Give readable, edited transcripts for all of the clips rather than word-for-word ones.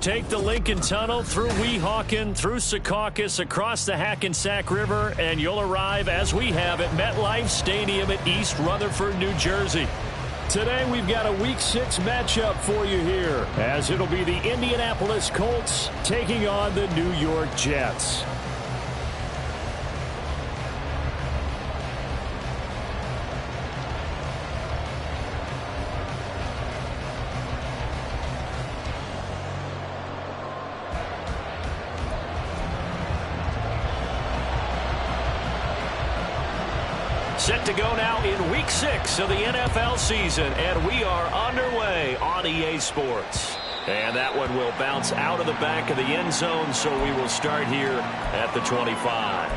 Take the Lincoln Tunnel through Weehawken, through Secaucus, across the Hackensack River, and you'll arrive, as we have, at MetLife Stadium at East Rutherford, New Jersey. Today we've got a Week 6 matchup for you here, as it'll be the Indianapolis Colts taking on the New York Jets. Set to go now in Week 6 of the NFL season, and we are underway on EA Sports. And that one will bounce out of the back of the end zone, so we will start here at the 25.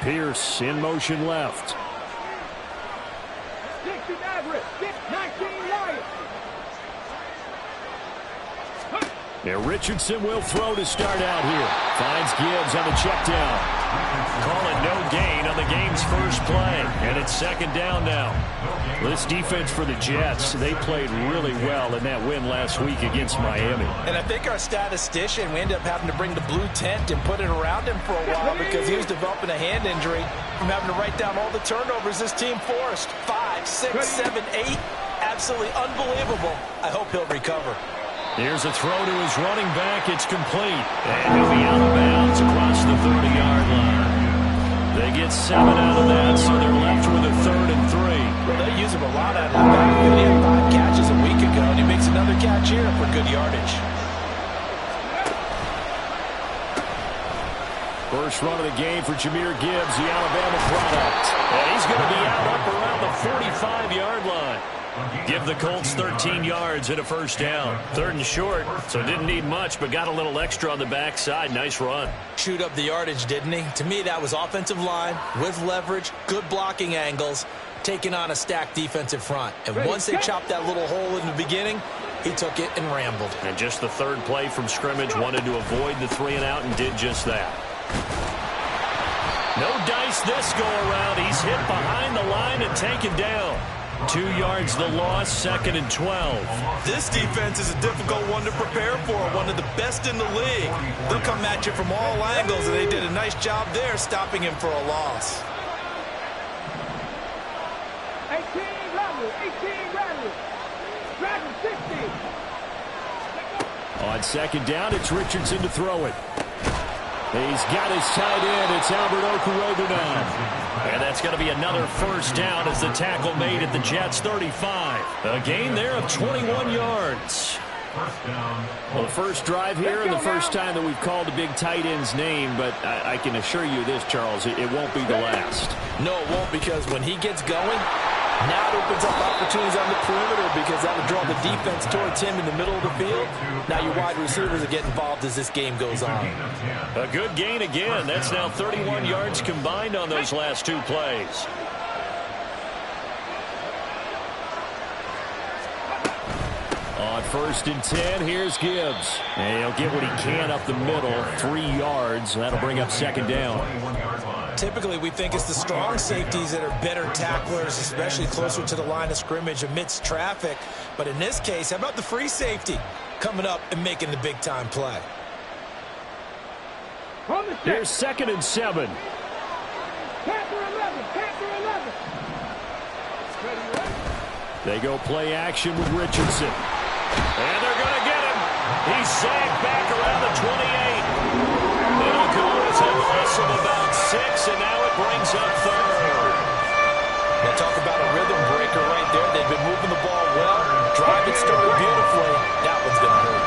Pierce in motion left. 60 Maverick, 19 Lions. Now Richardson will throw to start out here. Finds Gibbs on the check down. Call it no gain on the game's first play. And it's second down now. This defense for the Jets, they played really well in that win last week against Miami. And I think our statistician, we ended up having to bring the blue tent and put it around him for a while because he was developing a hand injury from having to write down all the turnovers this team forced. 5, 6, 7, 8. Absolutely unbelievable. I hope he'll recover. Here's a throw to his running back. It's complete. And he'll be out of bounds across the 30-yard line. They get 7 out of that, so they're left with a 3rd and 3. Well, they use him a lot out of the backfield. He had 5 catches a week ago, and he makes another catch here for good yardage. First run of the game for Jahmyr Gibbs, the Alabama product. And he's going to be out up around the 45-yard line. Give the Colts 13 yards and a first down. 3rd and short, so didn't need much, but got a little extra on the backside. Nice run. Chewed up the yardage, didn't he? To me, that was offensive line with leverage, good blocking angles, taking on a stacked defensive front. And once they chopped that little hole in the beginning, he took it and rambled. And just the 3rd play from scrimmage, wanted to avoid the 3-and-out and did just that. No dice this go-around. He's hit behind the line and taken down. 2 yards the loss, 2nd and 12. This defense is a difficult one to prepare for, one of the best in the league. They'll come at you from all angles, and they did a nice job there stopping him for a loss. 18 Rattle, 60. On 2nd down, it's Richardson to throw it. He's got his tight end. It's Albert Okurogunan. And that's going to be another first down as the tackle made at the Jets' 35. A gain there of 21 yards. Well, the first drive here and the first time that we've called the big tight end's name, but I can assure you this, Charles, it won't be the last. No, it won't, because when he gets going, now it opens up opportunities on the perimeter because that would draw the defense towards him in the middle of the field. Now your wide receivers are getting involved as this game goes on. A good gain again. That's now 31 yards combined on those last 2 plays. On 1st and 10, here's Gibbs. And he'll get what he can up the middle, 3 yards. That'll bring up 2nd down. Typically, we think it's the strong safeties that are better tacklers, especially closer to the line of scrimmage amidst traffic. But in this case, how about the free safety coming up and making the big-time play? Here's 2nd and 7. Panther 11. They go play action with Richardson. And they're going to get him. He's sagged back around the 28. It'll go as a loss of about 6, and now it brings up 3rd. Now talk about a rhythm breaker right there. They've been moving the ball well. Drive it started beautifully. That one's going to hurt.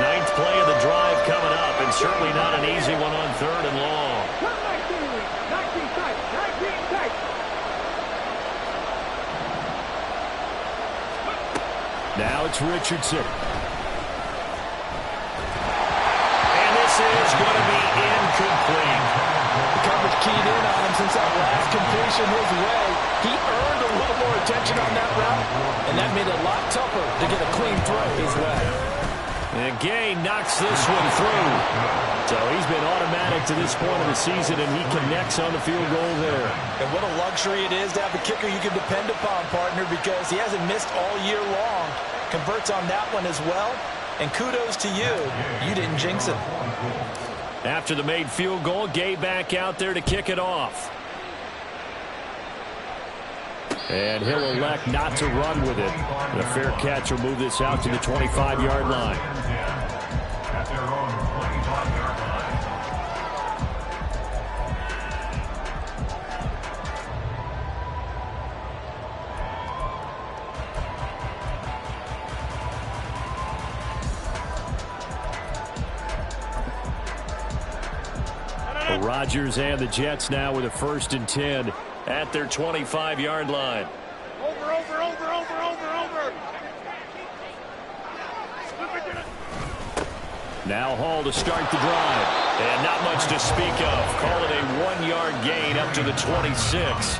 9th play of the drive coming up, and certainly not an easy one on 3rd and long. 19 tight. Now it's Richardson. And this is going to be incomplete. The coverage keyed in on him since since that last completion his way. He earned a little more attention on that route, and that made it a lot tougher to get a clean throw his way. And Gay knocks this one through. So he's been automatic to this point of the season, and he connects on the field goal there. And what a luxury it is to have a kicker you can depend upon, partner, because he hasn't missed all year long. Converts on that one as well. And kudos to you. You didn't jinx it. After the made field goal, Gay back out there to kick it off. And he'll elect not to run with it. And a fair catch will move this out to the 25-yard line. Rodgers and the Jets now with a 1st and 10 at their 25-yard line. Over. Now Hall to start the drive. And not much to speak of. Call it a 1-yard gain up to the 26.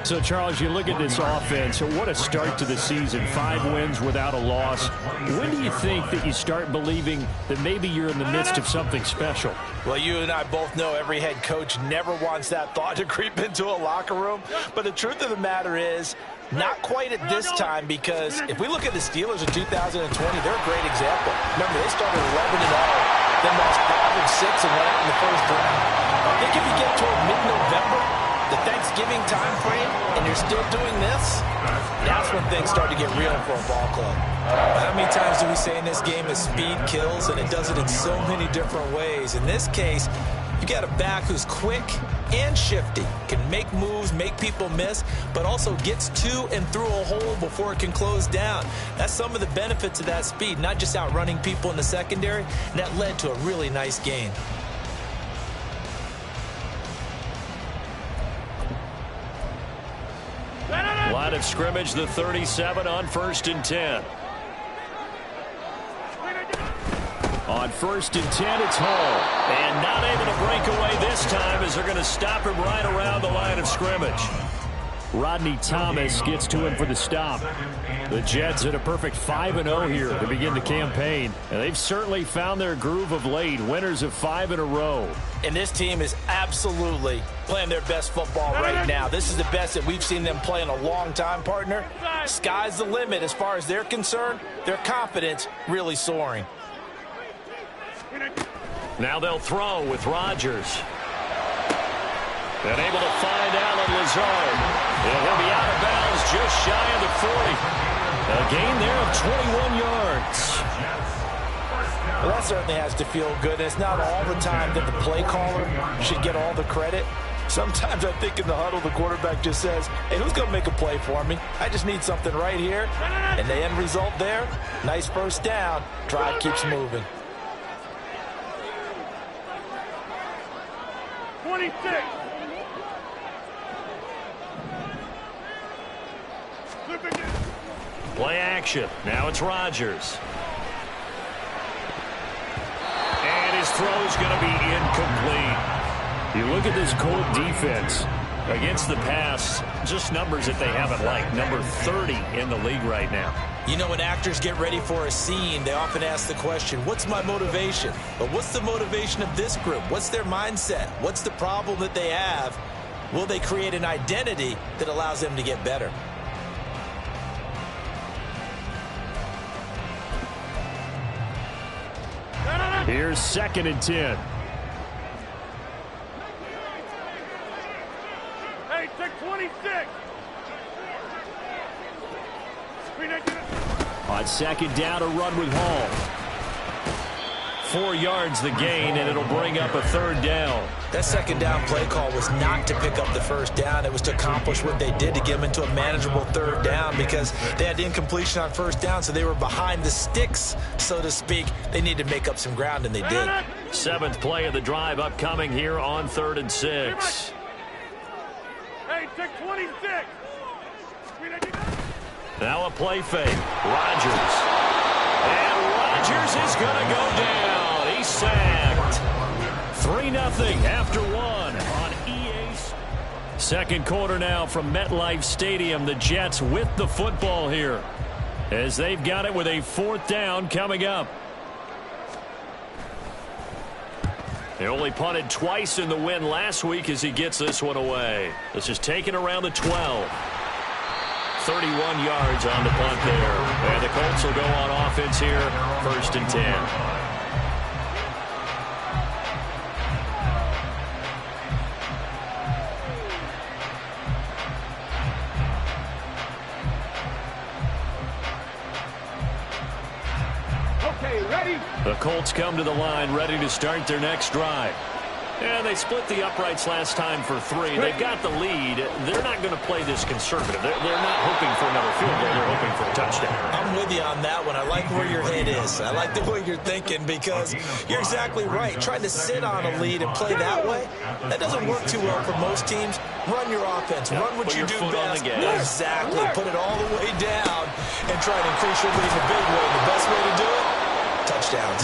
So, Charles, you look at this offense, what a start to the season. 5 wins without a loss. When do you think that you start believing that maybe you're in the midst of something special? Well, you and I both know every head coach never wants that thought to creep into a locker room. But the truth of the matter is, not quite at this time, because if we look at the Steelers in 2020, they're a great example. Remember, they started 11-0, then lost 5 and 6 and went out in the first round. I think if you get toward mid-November, the Thanksgiving time frame, and you're still doing this, that's when things start to get real for a ball club. How many times do we say in this game that speed kills, and it does it in so many different ways? In this case, you got a back who's quick and shifty, can make moves, make people miss, but also gets to and through a hole before it can close down. That's some of the benefits of that speed, not just outrunning people in the secondary, and that led to a really nice gain. Line of scrimmage, the 37 on 1st and 10. On 1st and 10, it's Hall. And not able to break away this time as they're going to stop him right around the line of scrimmage. Rodney Thomas gets to him for the stop. The Jets at a perfect 5-0 here to begin the campaign. And they've certainly found their groove of late. Winners of 5 in a row. And this team is absolutely playing their best football right now. This is the best that we've seen them play in a long time, partner. Sky's the limit as far as they're concerned. Their confidence really soaring. Now they'll throw with Rodgers. And able to find Alan Lazard. And he'll be out of bounds just shy of the 40. A gain there of 21 yards. Well, that certainly has to feel good. It's not all the time that the play caller should get all the credit. Sometimes I think in the huddle, the quarterback just says, hey, who's going to make a play for me? I just need something right here. And the end result there, nice 1st down. Drive keeps moving. 26. Play action. Now it's Rodgers. And his throw's going to be incomplete. You look at this Colt defense against the pass, just numbers that they haven't liked. Number 30 in the league right now. You know, when actors get ready for a scene, they often ask the question, what's my motivation? But what's the motivation of this group? What's their mindset? What's the problem that they have? Will they create an identity that allows them to get better? Here's 2nd and 10. Hey, take 26. On 2nd down, a run with Hall. 4 yards the gain, and it'll bring up a 3rd down. That 2nd down play call was not to pick up the 1st down. It was to accomplish what they did to get them into a manageable 3rd down because they had incompletion on 1st down, so they were behind the sticks, so to speak. They needed to make up some ground, and they did. 7th play of the drive upcoming here on 3rd and 6. Hey, take 26. Now a play fake. Rodgers. And Rodgers is going to go down. He's sacked. 3-0 after 1 on EA. Second quarter now from MetLife Stadium. The Jets with the football here as they've got it with a 4th down coming up. He only punted twice in the win last week as he gets this one away. This is taken around the 12. 31 yards on the punt there. And the Colts will go on offense here, 1st and 10. The Colts come to the line ready to start their next drive. And they split the uprights last time for 3. They've got the lead. They're not going to play this conservative. They're not hoping for another field goal. They're hoping for a touchdown. I'm with you on that one. I like where your head is. I like the way you're thinking because you're exactly right. Trying to sit on a lead and play that way, that doesn't work too well for most teams. Run your offense. Run what you do best. Exactly. Put it all the way down and try to increase your lead in a big way. The best way to do it, touchdowns.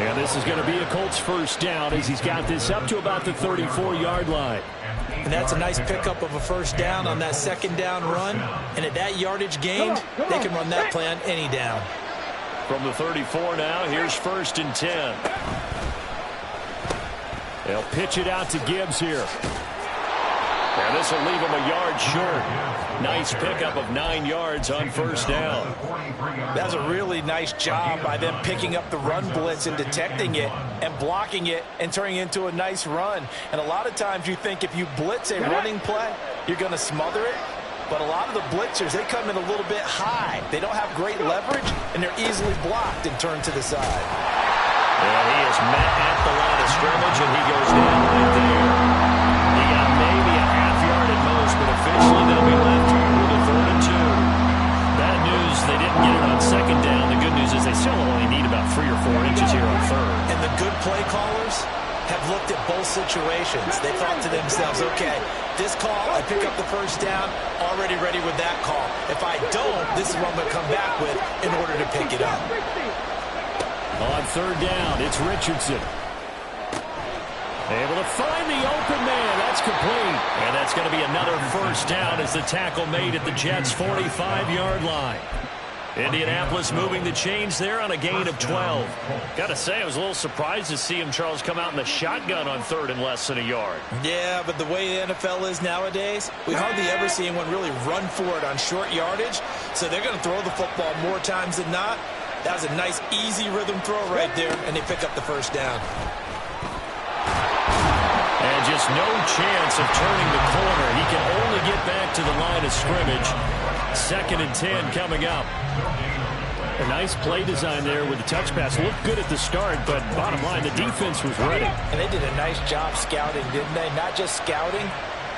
And this is going to be a Colts 1st down as he's got this up to about the 34-yard line. And that's a nice pickup of a 1st down on that 2nd down run. And at that yardage gained, they can run that play on any down. From the 34 now, here's 1st and 10. They'll pitch it out to Gibbs here. And this will leave him a yard short. Nice pickup of 9 yards on 1st down. That's a really nice job by them picking up the run blitz and detecting it and blocking it and turning it into a nice run. And a lot of times you think if you blitz a running play, you're going to smother it. But a lot of the blitzers, they come in a little bit high. They don't have great leverage, and they're easily blocked and turned to the side. And he is met at the line of scrimmage, and he goes down right there. He got maybe a half yard at most, but officially they'll be left with a 3rd and 2. Bad news, they didn't get it on 2nd down. The good news is they still only need about 3 or 4 inches here on 3rd. And the good play callers have looked at both situations. They thought to themselves, okay, this call, I pick up the 1st down, already ready with that call. If I don't, this is what I'm going to come back with in order to pick it up. On 3rd down, it's Richardson. Able to find the open man. That's complete. And that's going to be another 1st down as the tackle made at the Jets' 45-yard line. Indianapolis moving the chains there on a gain of 12. Got to say, I was a little surprised to see him, Charles, come out in the shotgun on 3rd and less than a yard. Yeah, but the way the NFL is nowadays, we hardly ever see anyone really run for it on short yardage. So they're going to throw the football more times than not. That was a nice, easy rhythm throw right there, and they pick up the 1st down. And just no chance of turning the corner. He can only get back to the line of scrimmage. 2nd and 10 coming up. A nice play design there with the touch pass. Looked good at the start, but bottom line, the defense was ready. And they did a nice job scouting, didn't they? Not just scouting,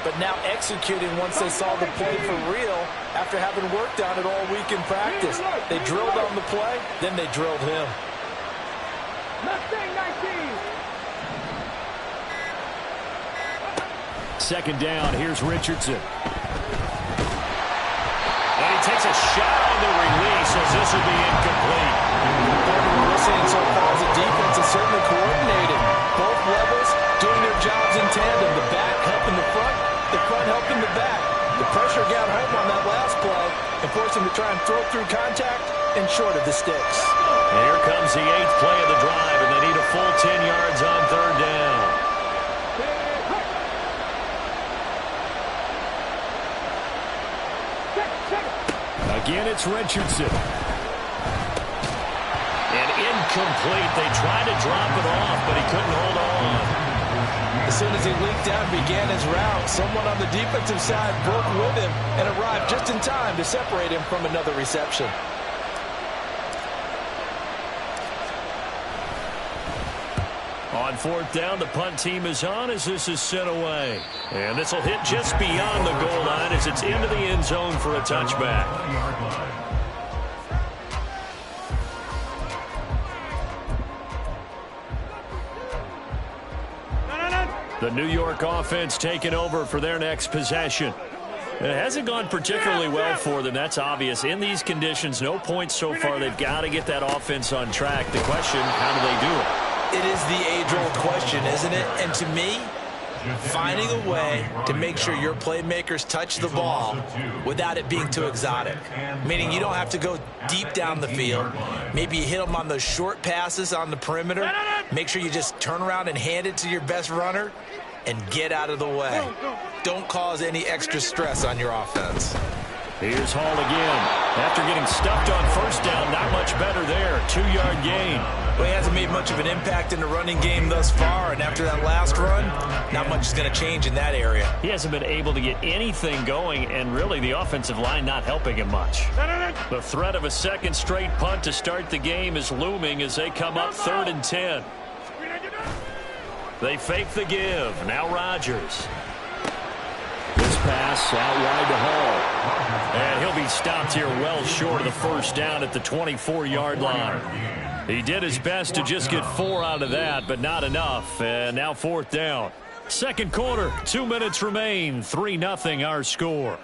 but now executing once they saw the play for real after having worked on it all week in practice. They drilled on the play, then they drilled him. Mustang 19. 2nd down, here's Richardson. And he takes a shot on the release as this will be incomplete. What we're seeing so far as a defense is certainly coordinated. Both levels doing their jobs in tandem. The back helping the front helping the back. The pressure got home on that last play and forced him to try and throw through contact and short of the sticks. And here comes the 8th play of the drive, and they need a full 10 yards on 3rd down. Again, it's Richardson. And incomplete. They tried to drop it off, but he couldn't hold on. As soon as he leaked out and began his route, someone on the defensive side broke with him and arrived just in time to separate him from another reception. On 4th down, the punt team is on as this is sent away. And this will hit just beyond the goal line as it's into the end zone for a touchback. The New York offense taking over for their next possession. It hasn't gone particularly well for them. That's obvious. In these conditions, no points so far. They've got to get that offense on track. The question, how do they do it? It is the age-old question, isn't it? And to me, finding a way to make sure your playmakers touch the ball without it being too exotic. Meaning you don't have to go deep down the field. Maybe you hit them on those short passes on the perimeter. Make sure you just turn around and hand it to your best runner and get out of the way. Don't cause any extra stress on your offense. Here's Hall again. After getting stuffed on first down, not much better there. 2-yard gain. Well, he hasn't made much of an impact in the running game thus far, and after that last run, not much is going to change in that area. He hasn't been able to get anything going, and really the offensive line not helping him much. The threat of a second straight punt to start the game is looming as they come up 3rd and 10. They fake the give. Now Rodgers. This pass out wide to Hall. And he'll be stopped here well short of the first down at the 24-yard line. He did his best to just get 4 out of that, but not enough. And now 4th down. Second quarter, 2 minutes remain. 3-0 our score.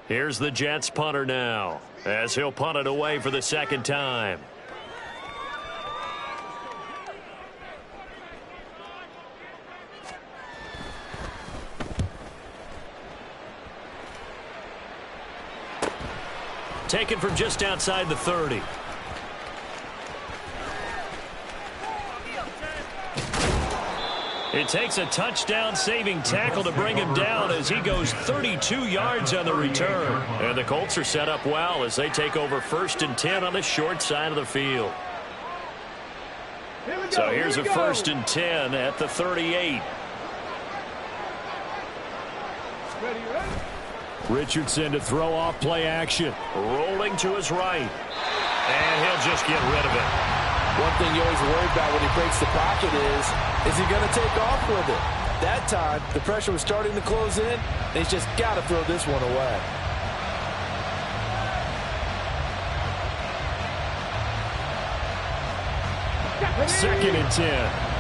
Here's the Jets punter now, as he'll punt it away for the second time. Taken from just outside the 30. It takes a touchdown-saving tackle to bring him down as he goes 32 yards on the return. And the Colts are set up well as they take over 1st and 10 on the short side of the field. So here's a 1st and 10 at the 38. Richardson to throw off play action. Rolling to his right. And he'll just get rid of it. One thing you always worry about when he breaks the pocket is he going to take off with it? That time, the pressure was starting to close in, and he's just got to throw this one away. Second and 10.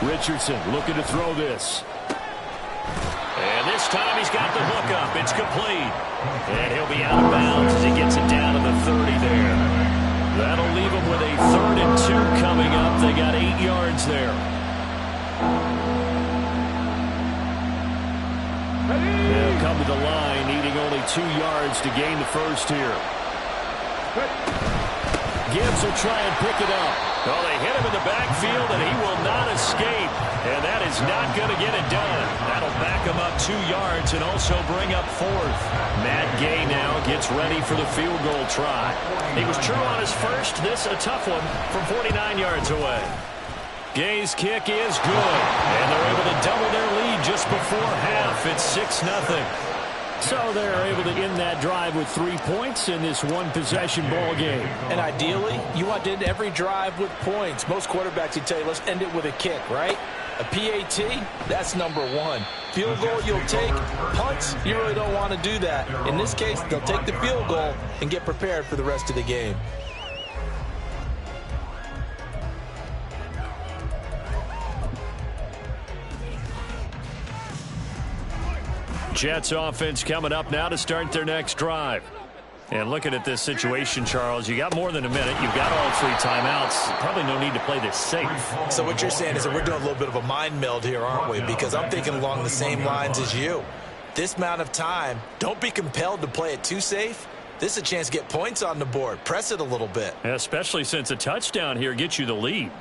Richardson looking to throw this. And this time he's got the hook up. It's complete. And he'll be out of bounds as he gets it down to the 30 there. That'll leave him with a 3rd and 2 coming up. They got 8 yards there. They'll come to the line, needing only 2 yards to gain the first here. Gibbs will try and pick it up. Oh, they hit him in the backfield, and he will not escape. And that is not going to get it done. That'll back him up 2 yards and also bring up 4th. Matt Gay now gets ready for the field goal try. He was true on his first. This a tough one from 49 yards away. Gay's kick is good, and they're able to double their lead just before half. It's 6-0. So they're able to end that drive with 3 points in this one-possession ball game. And ideally, you want to end every drive with points. Most quarterbacks would tell you, let's end it with a kick, right? A PAT, that's number 1. Field goal you'll take. Punts, you really don't want to do that. In this case, they'll take the field goal and get prepared for the rest of the game. Jets offense coming up now to start their next drive. And looking at this situation, Charles, you got more than a minute. You've got all 3 timeouts. Probably no need to play this safe. So what you're saying is that we're doing a little bit of a mind meld here, aren't we? Because I'm thinking along the same lines as you. This amount of time, don't be compelled to play it too safe. This is a chance to get points on the board. Press it a little bit. Especially since a touchdown here gets you the lead.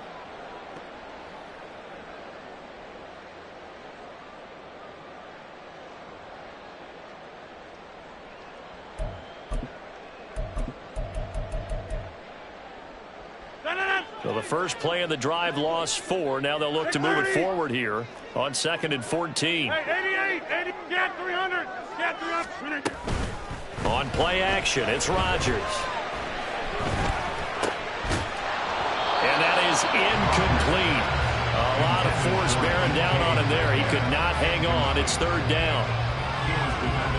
So the first play of the drive lost 4. Now they'll look to move it forward here on 2nd and 14. 88, get 300, get 300. On play action, it's Rodgers. And that is incomplete. A lot of force bearing down on him there. He could not hang on. It's 3rd down.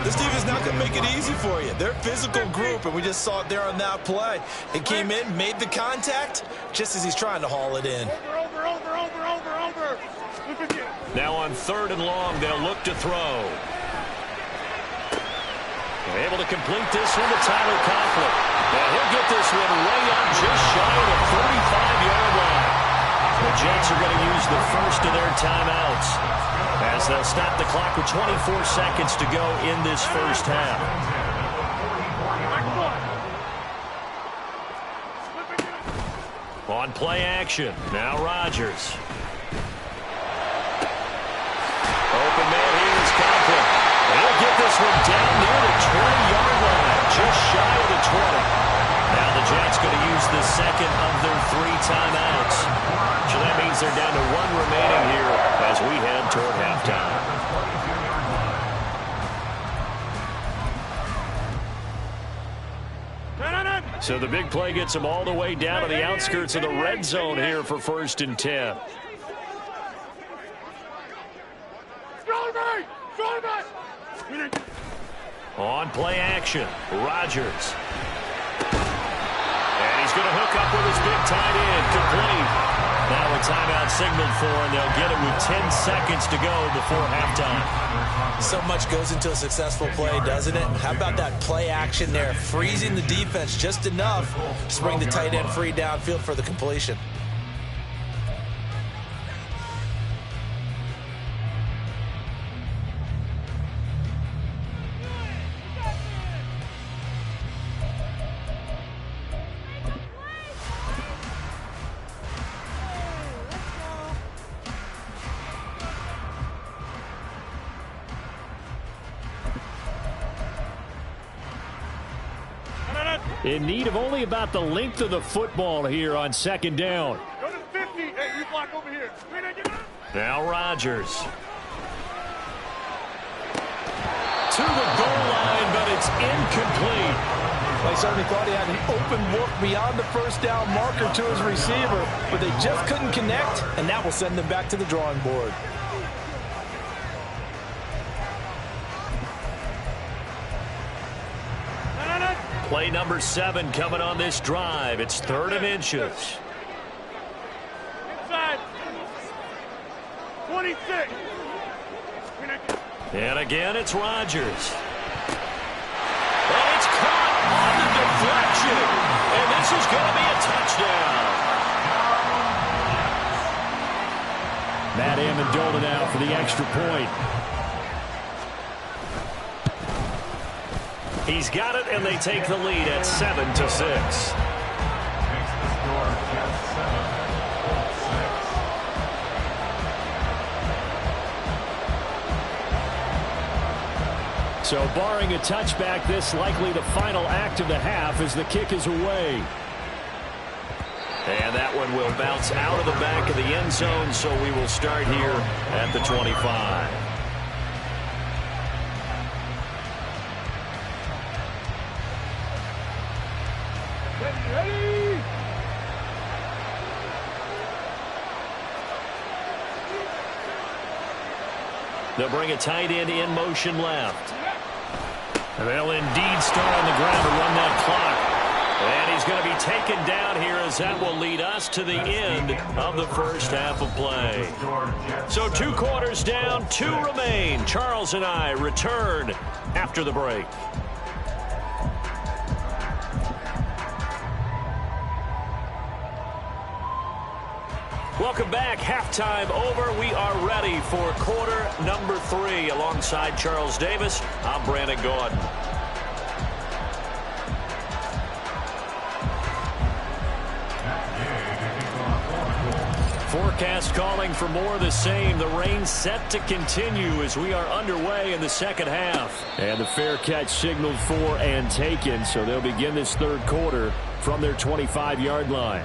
This team is not going to make it easy for you. They're a physical group, and we just saw it there on that play. It came in, made the contact, just as he's trying to haul it in. Over. Now on 3rd and long, they'll look to throw. Able to complete this one to Tyler Conklin. And he'll get this one way up just shy of the 45-yard line. The Jets are going to use the first of their timeouts as they'll stop the clock with 24 seconds to go in this first half. On play action, now Rodgers. Open man here is Conklin. He'll get this one down near the 20-yard line, just shy of the 20. Now the Jets going to use the second of their 3 timeouts. So that means they're down to 1 remaining here as we head toward halftime. So the big play gets them all the way down to the outskirts of the red zone here for 1st and 10. On play action, Rodgers. And he's going to hook up with his big tight end, complete. Now a timeout signaled for, and they'll get it with 10 seconds to go before halftime. So much goes into a successful play, doesn't it? How about that play action there, freezing the defense just enough to bring the tight end free downfield for the completion. In need of only about the length of the football here on 2nd down. Go to 50. Hey, you block over here. Now Rodgers. To the goal line, but it's incomplete. I certainly thought he had an open look beyond the first down marker to his receiver, but they just couldn't connect, and that will send them back to the drawing board. Play number 7 coming on this drive. It's 3rd and inches. Inside. 26. And again, it's Rodgers. And it's caught on the deflection. And this is going to be a touchdown. Matt Amendola now for the extra point. He's got it, and they take the lead at 7-6. So barring a touchback, this likely the final act of the half as the kick is away. And that one will bounce out of the back of the end zone, so we will start here at the 25. They'll bring a tight end in motion left. And they'll indeed start on the ground to run that clock. And he's going to be taken down here as that will lead us to the end of the first half of play. So 2 quarters down, 2 remain. Charles and I return after the break. Welcome back. Halftime over. We are ready for quarter number 3. Alongside Charles Davis, I'm Brandon Gordon. Forecast calling for more of the same. The rain set to continue as we are underway in the second half. And the fair catch signaled for and taken, so they'll begin this 3rd quarter from their 25-yard line.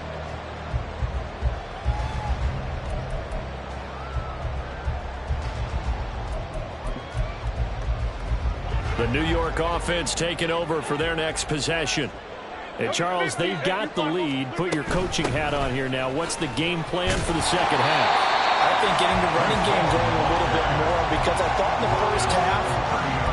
The New York offense taking over for their next possession. And Charles, they've got the lead. Put your coaching hat on here now. What's the game plan for the second half? I think getting the running game going a little bit more, because I thought in the first half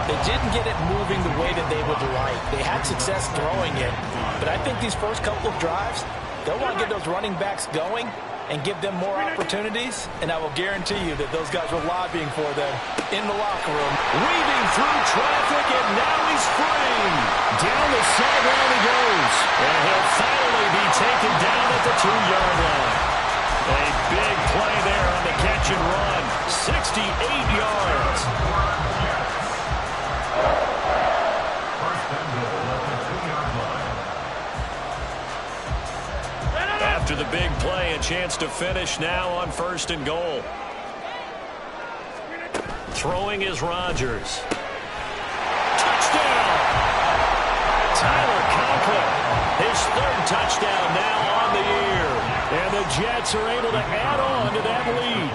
They didn't get it moving the way that they would like. They had success throwing it, but I think these first couple of drives, they'll want to get those running backs going and give them more opportunities, and I will guarantee you that those guys were lobbying for them in the locker room. Weaving through traffic, and now he's free. Down the sideline he goes, and he'll finally be taken down at the 2-yard line. A big play there on the catch and run. 68 yards. After the big play, a chance to finish now on 1st and goal. Throwing is Rodgers. Touchdown! Tyler Conklin, his 3rd touchdown now on the year. And the Jets are able to add on to that lead.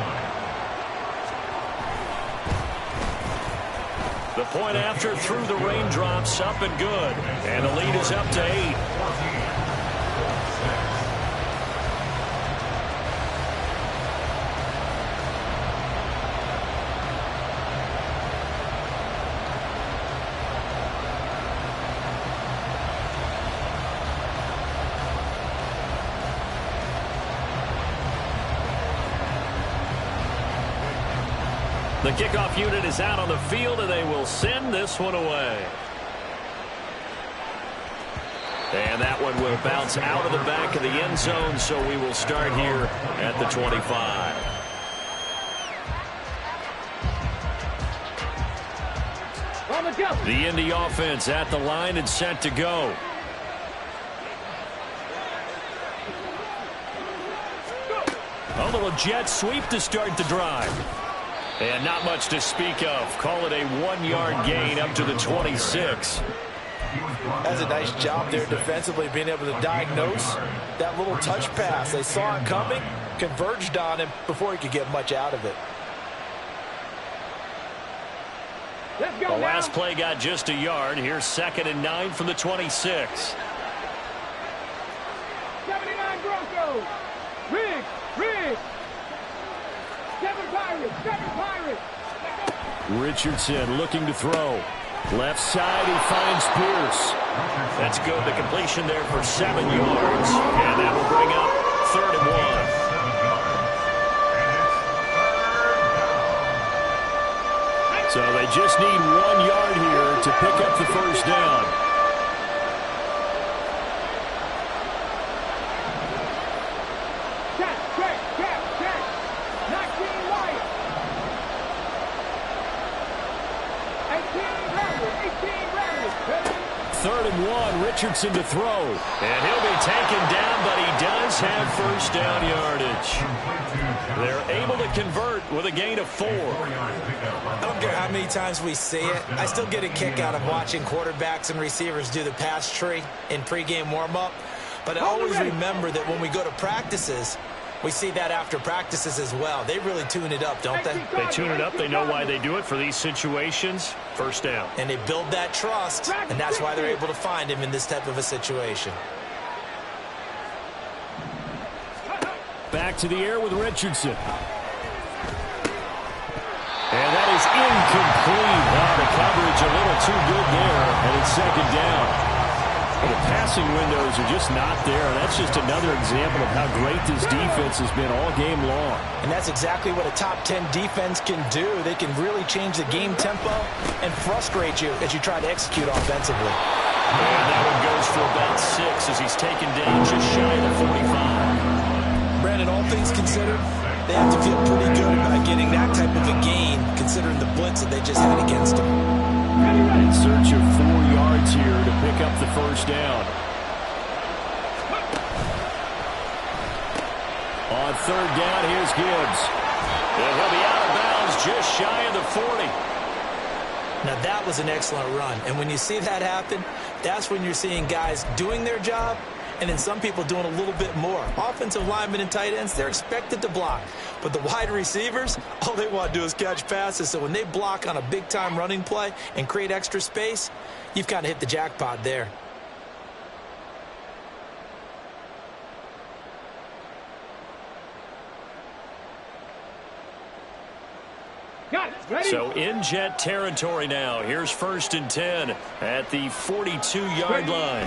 The point after through the raindrops, up and good. And the lead is up to 8. The kickoff unit is out on the field, and they will send this one away. And that one will bounce out of the back of the end zone, so we will start here at the 25. The Indy offense at the line and set to go. A little jet sweep to start the drive. And not much to speak of. Call it a 1-yard gain up to the 26. That's a nice job there defensively, being able to diagnose that little touch pass. They saw it coming, converged on him before he could get much out of it. The last play got just a yard. Here's 2nd and 9 from the 26. 79 Broncos. Riggs. 7 Pirates. Richardson looking to throw. Left side, he finds Pierce. That's good. The completion there for 7 yards. And that will bring up 3rd and 1. So they just need 1 yard here to pick up the first down. Richardson to throw. And he'll be taken down, but he does have first down yardage. They're able to convert with a gain of 4. I don't care how many times we see it. I still get a kick out of watching quarterbacks and receivers do the pass tree in pregame warm-up. But I always remember that when we go to practices, we see that after practices as well. They really tune it up, don't they? They tune it up. They know why they do it for these situations. First down. And they build that trust, and that's why they're able to find him in this type of a situation. Back to the air with Richardson. And that is incomplete. The coverage a little too good there, and it's 2nd down. The passing windows are just not there. That's just another example of how great this defense has been all game long. And that's exactly what a top 10 defense can do. They can really change the game tempo and frustrate you as you try to execute offensively. And that one goes for about 6 as he's taken down just shy of the 45. Brandon, all things considered, they have to feel pretty good about getting that type of a gain, considering the blitz that they just had against them. In search of 4 yards here to pick up the first down. On 3rd down, here's Gibbs. And he'll be out of bounds just shy of the 40. Now that was an excellent run. And when you see that happen, that's when you're seeing guys doing their job and then some people doing a little bit more. Offensive linemen and tight ends, they're expected to block. But the wide receivers, all they want to do is catch passes. So when they block on a big-time running play and create extra space, you've kind of hit the jackpot there. Got it. So in Jet territory now. Here's 1st and 10 at the 42-yard line.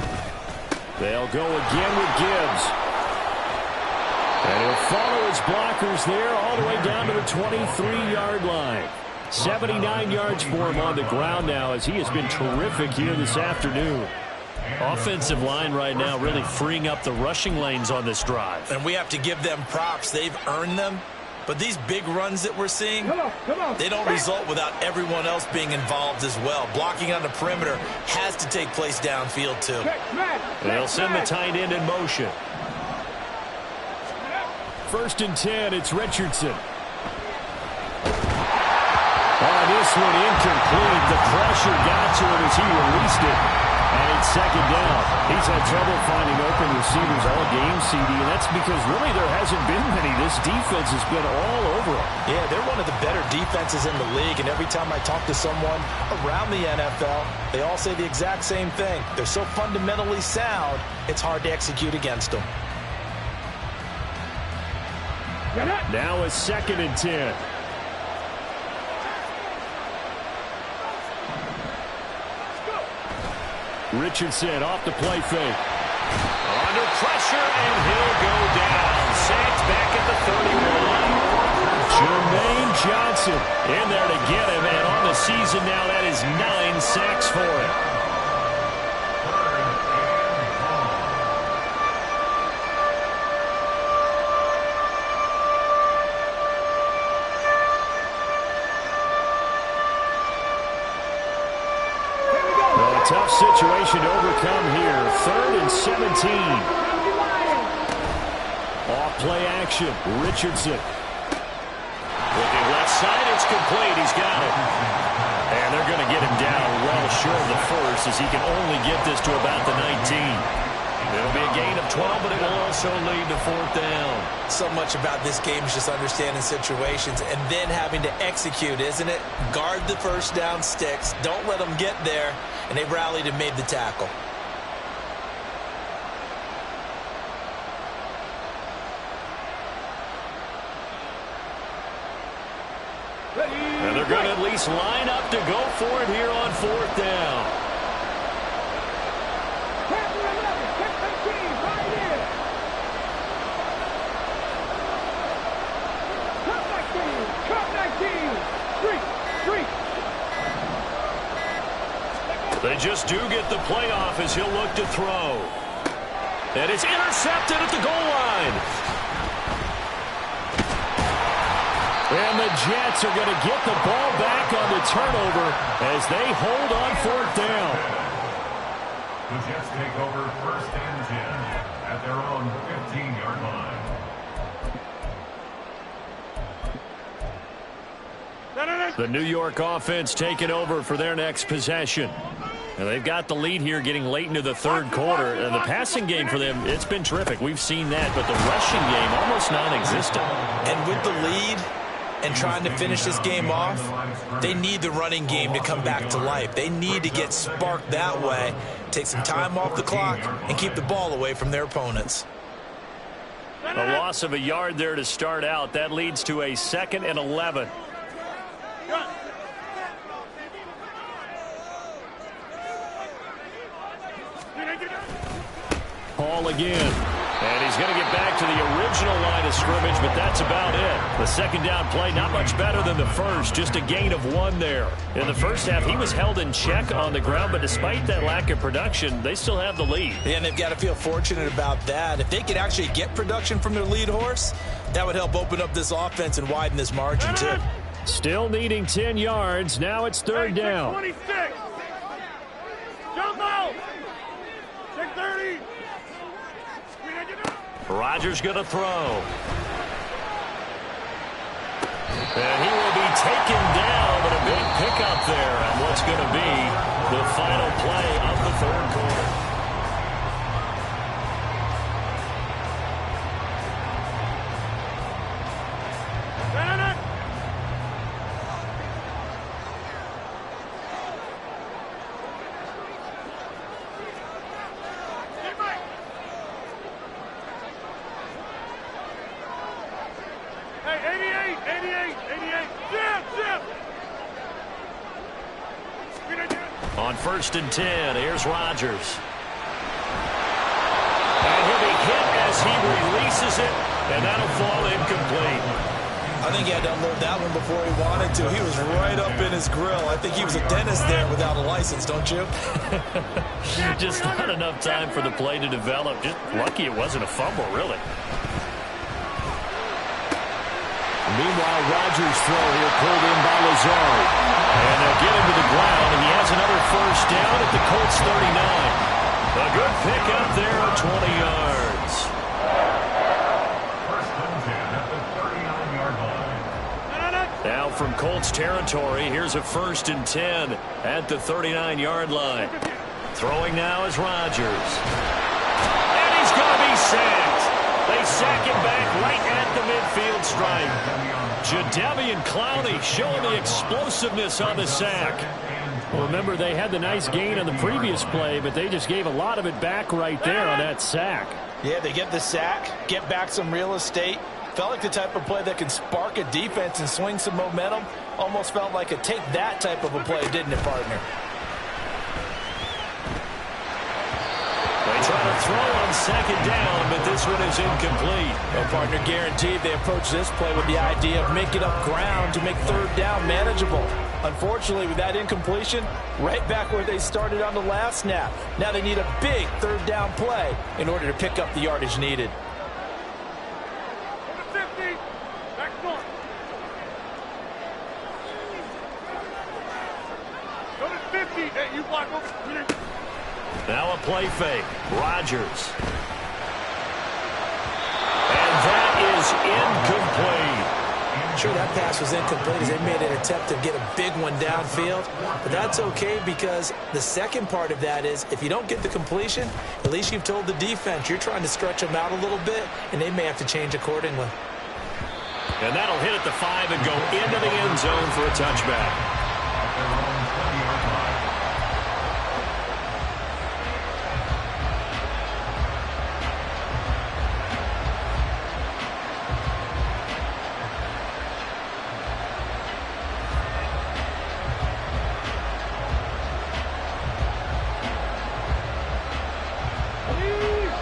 They'll go again with Gibbs. And he'll follow his blockers there all the way down to the 23-yard line. 79 yards for him on the ground now as he has been terrific here this afternoon. Offensive line right now really freeing up the rushing lanes on this drive. And we have to give them props. They've earned them. But these big runs that we're seeing, they don't result without everyone else being involved as well. Blocking on the perimeter has to take place downfield too. They'll send the tight end in motion. 1st and 10, it's Richardson. Oh, this one incomplete. The pressure got to him as he released it. And it's 2nd down. He's had trouble finding open receivers all game, CD, and that's because really there hasn't been many. This defense has been all over him. Yeah, they're one of the better defenses in the league, and every time I talk to someone around the NFL, they all say the exact same thing. They're so fundamentally sound, it's hard to execute against them. Now a 2nd and 10. Richardson off the play fake. Under pressure, and he'll go down. Saints back at the 31. Jermaine Johnson in there to get him, and on the season now, that is 9 sacks for him. Tough situation to overcome here. 3rd and 17. Off play action. Richardson. Looking left side. It's complete. He's got it. And they're going to get him down well short of the first as he can only get this to about the 19. It'll be a gain of 12, but it will also lead to 4th down. So much about this game is just understanding situations and then having to execute, isn't it? Guard the first down sticks. Don't let them get there. And they rallied and made the tackle. And they're going to at least line up to go for it here on 4th down. They just do get the playoff as he'll look to throw. And it's intercepted at the goal line. And the Jets are going to get the ball back on the turnover as they hold on 4th down. The Jets take over 1st and 10 at their own 15-yard line. The New York offense taking over for their next possession. And they've got the lead here getting late into the 3rd quarter. And the passing game for them, it's been terrific. We've seen that, but the rushing game almost non-existent. And with the lead and trying to finish this game off, they need the running game to come back to life. They need to get sparked that way, take some time off the clock, and keep the ball away from their opponents. A loss of a yard there to start out. That leads to a 2nd and 11. Paul again. And he's going to get back to the original line of scrimmage, but that's about it. The 2nd down play, not much better than the first, just a gain of 1 there. In the first half, he was held in check on the ground, but despite that lack of production, they still have the lead. And they've got to feel fortunate about that. If they could actually get production from their lead horse, that would help open up this offense and widen this margin, too. Still needing 10 yards. Now it's 3rd down. 26. Jump out. 630. Rodgers going to throw. And he will be taken down, but a big pickup there on what's going to be the final play of the 3rd quarter. 1st and 10. Here's Rodgers. And he'll be hit as he releases it, and that'll fall incomplete. I think he had to unload that one before he wanted to. He was right up in his grill. I think he was a dentist there without a license, don't you? Just not enough time for the play to develop. Just lucky it wasn't a fumble, really. Meanwhile, Rodgers' throw here pulled in by Lazard. And they'll get him to the ground, and he has another 1st down at the Colts 39. A good pickup there of 20 yards. 1st and 10 at the 39-yard line. Now from Colts territory, here's a 1st and 10 at the 39-yard line. Throwing now is Rodgers. And he's going to be sacked. They sack him back right at the midfield stripe. Jadeveon Clowney showing the explosiveness on the sack. Well, remember, they had the nice gain on the previous play, but they just gave a lot of it back right there on that sack. Yeah, they get the sack, get back some real estate. Felt like the type of play that can spark a defense and swing some momentum. Almost felt like a take-that type of a play, didn't it, partner? They try to throw on 2nd down, but this one is incomplete. Well, partner, guaranteed they approach this play with the idea of making up ground to make 3rd down manageable. Unfortunately, with that incompletion, right back where they started on the last snap. Now they need a big 3rd down play in order to pick up the yardage needed. Go to 50. Back north. Go to 50. Hey, you block over. Now a play fake. Rodgers. And that is incomplete. Sure, that pass was incomplete as they made an attempt to get a big one downfield. But that's okay because the second part of that is if you don't get the completion, at least you've told the defense you're trying to stretch them out a little bit, and they may have to change accordingly. And that'll hit at the 5 and go into the end zone for a touchback.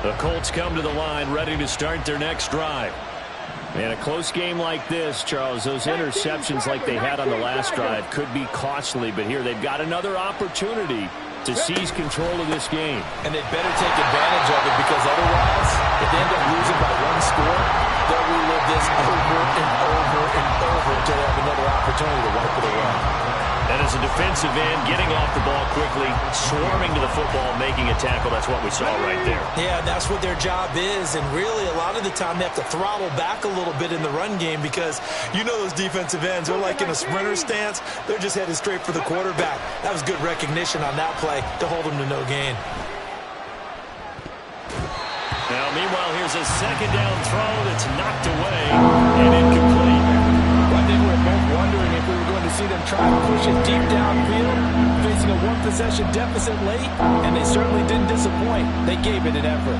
The Colts come to the line ready to start their next drive. And a close game like this, Charles, those interceptions like they had on the last drive could be costly, but here they've got another opportunity to seize control of this game. And they'd better take advantage of it because otherwise, if they end up losing by 1 score, they'll relive this over and over and over until they have another opportunity to wipe it away. And as a defensive end, getting off the ball quickly, swarming to the football, making a tackle, that's what we saw right there. Yeah, that's what their job is, and really a lot of the time they have to throttle back a little bit in the run game because you know those defensive ends, they're like in a sprinter stance. They're just headed straight for the quarterback. That was good recognition on that play to hold them to no gain. Now, meanwhile, here's a 2nd down throw that's knocked away and incomplete. I think we're both wondering if we were going to see them try to push it deep downfield, facing a 1-possession deficit late, and they certainly didn't disappoint. They gave it an effort.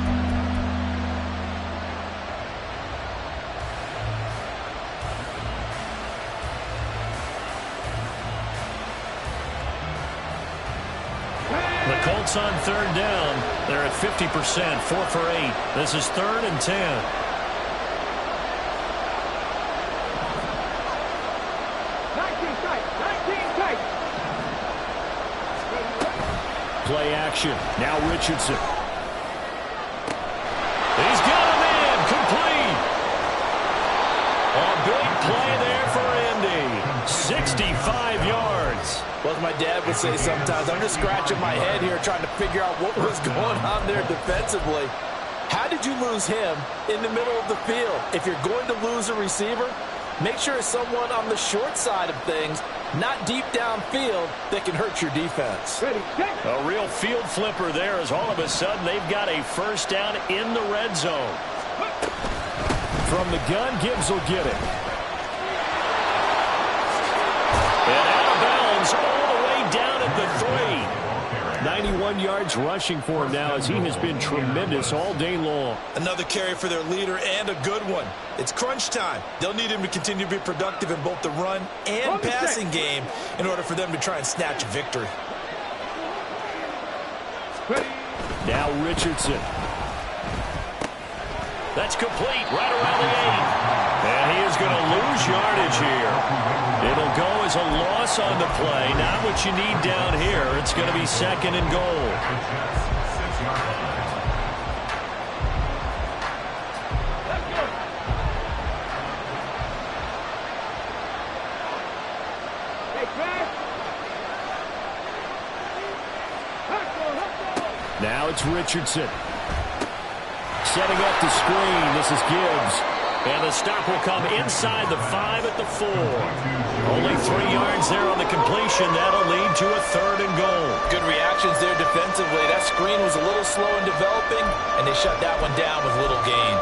The Colts on 3rd down. They're at 50%, 4 for 8. This is 3rd and 10. Play action. Now Richardson. He's got him in. Complete. A big play there for Indy. 65 yards. Well, as my dad would say sometimes, I'm just scratching my head here trying to figure out what was going on there defensively. How did you lose him in the middle of the field? If you're going to lose a receiver, make sure it's someone on the short side of things, not deep downfield, that can hurt your defense. A real field flipper there as all of a sudden they've got a 1st down in the red zone. From the gun, Gibbs will get it. And out of bounds all the way down at the 3. 91 yards rushing for him now as he has been tremendous all day long. Another carry for their leader and a good one. It's crunch time. They'll need him to continue to be productive in both the run and passing game in order for them to try and snatch a victory. Now Richardson. That's complete right around the 8. And he is going to lose yardage here. It'll go as a loss on the play. Not what you need down here. It's going to be 2nd and goal. Now it's Richardson. Setting up the screen. This is Gibbs. And the stop will come inside the 5 at the 4. Only 3 yards there on the completion. That'll lead to a 3rd and goal. Good reactions there defensively. That screen was a little slow in developing, and they shut that one down with little gain.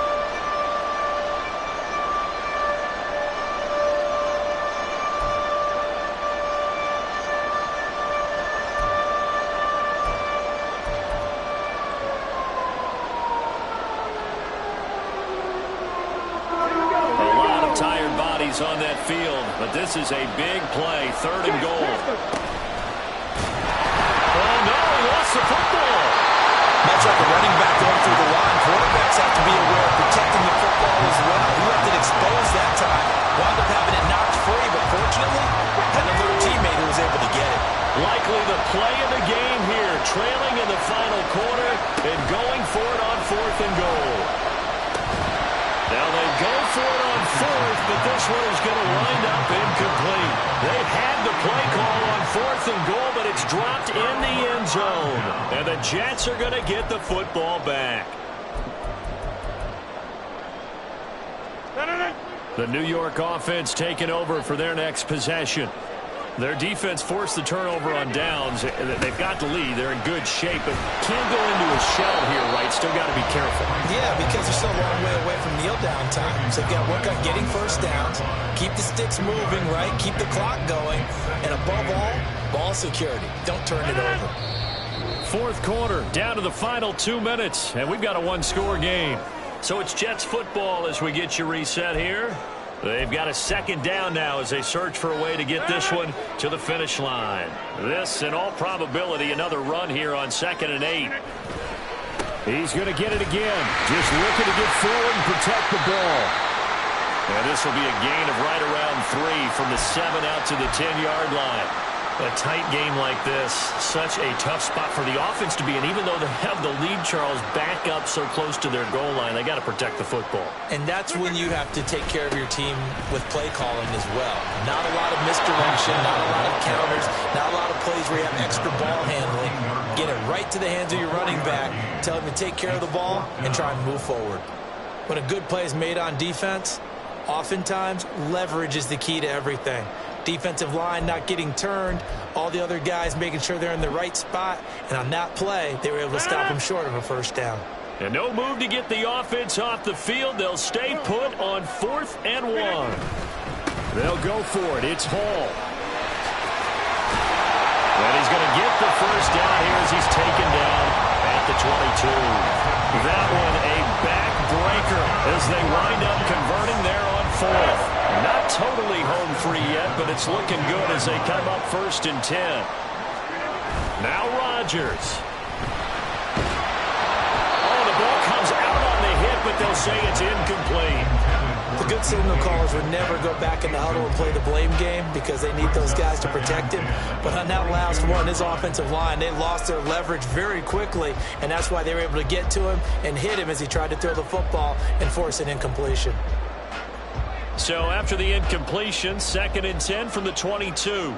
On that field, but this is a big play. 3rd and goal. Oh no, he lost the football. Much like a running back going through the line, quarterbacks have to be aware of protecting the football as well. He left it exposed that time. Wound up having it knocked free, but fortunately had another teammate who was able to get it. Likely the play of the game here, trailing in the final quarter and going for it on 4th and goal. Now they go for it on 4th, but this one is going to wind up incomplete. They've had the play call on 4th and goal, but it's dropped in the end zone. And the Jets are going to get the football back. The New York offense taking over for their next possession. Their defense forced the turnover on downs. They've got the lead. They're in good shape, but can't go into a shell here, right? Still got to be careful. Yeah, because they're still a long way away from kneel down time. So they've got to work on getting first downs, keep the sticks moving, right? Keep the clock going. And above all, ball security. Don't turn it over. 4th quarter, down to the final 2 minutes, and we've got a 1-score game. So it's Jets football as we get you reset here. They've got a 2nd down now as they search for a way to get this one to the finish line. This, in all probability, another run here on 2nd and 8. He's going to get it again. Just looking to get forward and protect the ball. And this will be a gain of right around 3 from the 7 out to the 10-yard line. A tight game like this, such a tough spot for the offense to be in. Even though they have the lead, Charles, back up so close to their goal line, they got to protect the football. And that's when you have to take care of your team with play calling as well. Not a lot of misdirection, not a lot of counters, not a lot of plays where you have extra ball handling. Get it right to the hands of your running back, tell him to take care of the ball, and try and move forward. When a good play is made on defense, oftentimes leverage is the key to everything. Defensive line not getting turned, all the other guys making sure they're in the right spot, and on that play, they were able to stop them short of a first down. And no move to get the offense off the field. They'll stay put on 4th and 1. They'll go for it. It's Hall. And he's going to get the first down here as he's taken down at the 22. That one a backbreaker as they wind up converting there on 4th. Not totally home free yet, but it's looking good as they come up 1st and 10. Now Rodgers. Oh, the ball comes out on the hit, but they'll say it's incomplete. The good signal callers would never go back in the huddle and play the blame game because they need those guys to protect him. But on that last one, his offensive line, they lost their leverage very quickly, and that's why they were able to get to him and hit him as he tried to throw the football and force an incompletion. So after the incompletion, 2nd and 10 from the 22.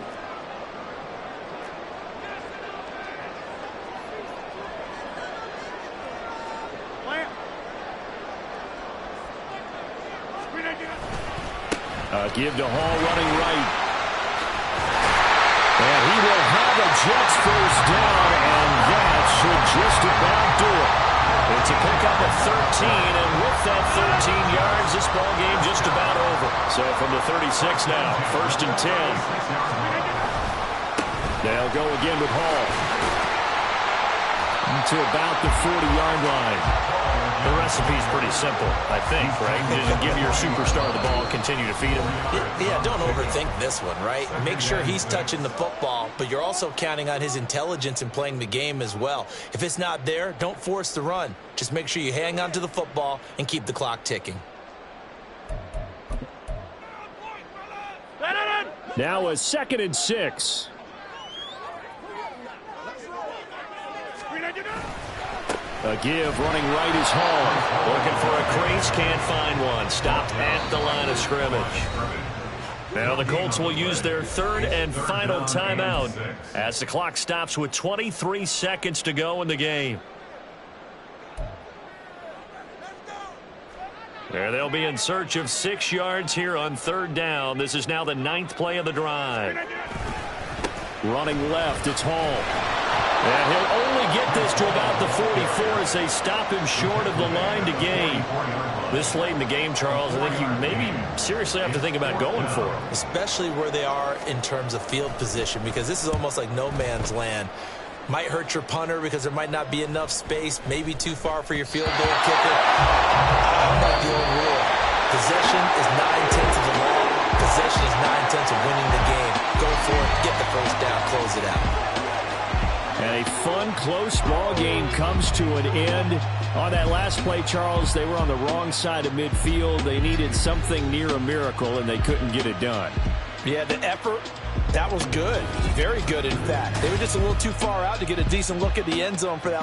Give to Hall running right. And he will have a Jets first down, and that should just about do it. It's a pickup of 13, and with that 13 yards, this ball game just about over. So from the 36 now, 1st and 10. They'll go again with Hall. To about the 40-yard line. The recipe's pretty simple, I think, right? Just give your superstar the ball, continue to feed him. Yeah, don't overthink this one, right? Make sure he's touching the football, but you're also counting on his intelligence in playing the game as well. If it's not there, don't force the run. Just make sure you hang on to the football and keep the clock ticking. Now a 2nd and 6. A give, running right is home. Looking for a crease, can't find one. Stopped at the line of scrimmage. Now the Colts will use their 3rd and final timeout as the clock stops with 23 seconds to go in the game. There they'll be in search of 6 yards here on 3rd down. This is now the 9th play of the drive. Running left, it's Hall. And he'll only get this to about the 44 as they stop him short of the line to gain. This late in the game, Charles, I think you maybe seriously have to think about going for him. Especially where they are in terms of field position, because this is almost like no man's land. Might hurt your punter because there might not be enough space, maybe too far for your field goal kicker. I like the old rule. Possession is 9/10 of the law. Possession is 9/10 of winning the game. Go for it, get the first down, close it out. And a fun, close ball game comes to an end. On that last play, Charles, they were on the wrong side of midfield. They needed something near a miracle, and they couldn't get it done. Yeah, the effort, that was good. Very good, in fact. They were just a little too far out to get a decent look at the end zone for that.